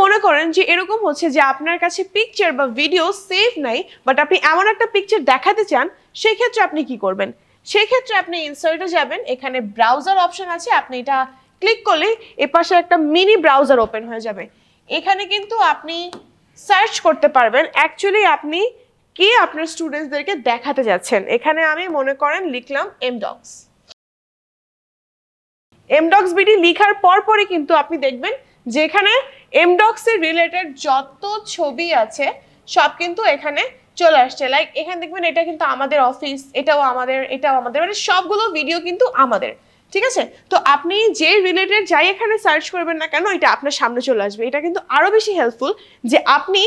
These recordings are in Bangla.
মনে করেন যে এরকম হচ্ছে যে আপনার কাছে পিকচার বা ভিডিও সেভ নাই, বাট আপনি এমন একটা পিকচার দেখাতে চান, সেই ক্ষেত্রে আপনি কি করবেন? সেই ক্ষেত্রে আপনি ইনসার্টে যাবেন, এখানে ব্রাউজার অপশন আছে, আপনি এটা ক্লিক করলে এপাশে একটা মিনি ব্রাউজার ওপেন হয়ে যাবে। এখানে কিন্তু আপনি সার্চ করতে পারবেন অ্যাকচুয়ালি আপনি কি আপনার স্টুডেন্টসদেরকে দেখাতে যাচ্ছেন। এখানে আমি মনে করেন লিখলাম এমডক্স। এমডক্স বিডি লিখার পরই কিন্তু আপনি দেখবেন যে এখানে এমডক্স এর রিলেটেড যত ছবি আছে সব কিন্তু এখানে চলে আসছে। লাইক এখানে দেখবেন এটা কিন্তু আমাদের অফিস, এটাও আমাদের মানে সবগুলো ভিডিও কিন্তু আমাদের, ঠিক আছে? তো আপনি যে রিলেটেড যাই এখানে সার্চ করবেন না কেন, এটা আপনার সামনে চলে আসবে। এটা কিন্তু আরো বেশি হেল্পফুল যে আপনি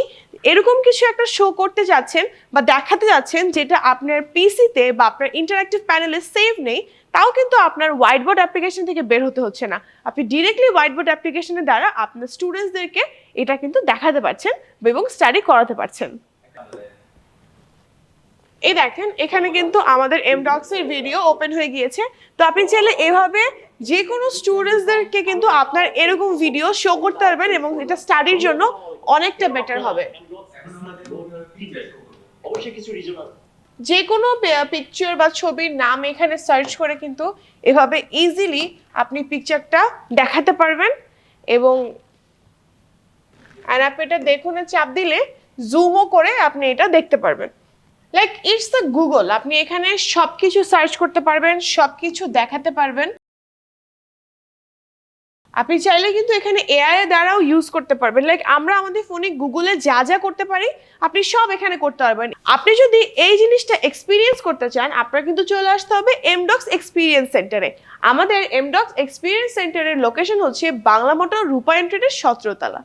এরকম কিছু একটা শো করতে যাচ্ছেন বা দেখাতে যাচ্ছেন যেটা আপনার পিসিতে বা আপনার ইন্টারঅ্যাক্টিভ প্যানেলে সেভ নেই, তাও কিন্তু আপনার হোয়াইট বোর্ড অ্যাপ্লিকেশন থেকে বের হতে হচ্ছে না। আপনি ডিরেক্টলি হোয়াইট বোর্ড অ্যাপ্লিকেশনের দ্বারা আপনার স্টুডেন্টসদেরকে এটা কিন্তু দেখাতে পারছেন এবং স্টাডি করাতে পারছেন। এই দেখেন এখানে কিন্তু আমাদের এমডক্স এর ভিডিও ওপেন হয়ে গিয়েছে। তো আপনি চাইলে এভাবে যে কোনো স্টুডেন্টসদেরকে কিন্তু আপনার এরকম ভিডিও শো করতে পারবেন এবং এটা স্টাডির জন্য অনেকটা বেটার হবে। যে কোনো পিকচার বা ছবির নাম এখানে সার্চ করে কিন্তু এভাবে ইজিলি আপনি পিকচারটা দেখাতে পারবেন এবং আপনি এটা দেখুন চাপ দিলে জুমও করে আপনি এটা দেখতে পারবেন। লাইক ইটস দ্য গুগল, আপনি এখানে সবকিছু সার্চ করতে পারবেন, সবকিছু দেখাতে পারবেন। আপনি চাইলে কিন্তু এখানে এআই এর দ্বারাও ইউজ করতে পারবেন। লাইক আমরা আমাদের ফোনে গুগলে যা যা করতে পারি আপনি সব এখানে করতে পারবেন। আপনি যদি এই জিনিসটা এক্সপিরিয়েন্স করতে চান, আপনার কিন্তু চলে আসতে হবে এমডক্স এক্সপিরিয়েন্স সেন্টারে। আমাদের এমডক্স এক্সপিরিয়েন্স সেন্টারের লোকেশন হচ্ছে বাংলা মোটর রূপায়ণ ট্রেডের 17 তলা।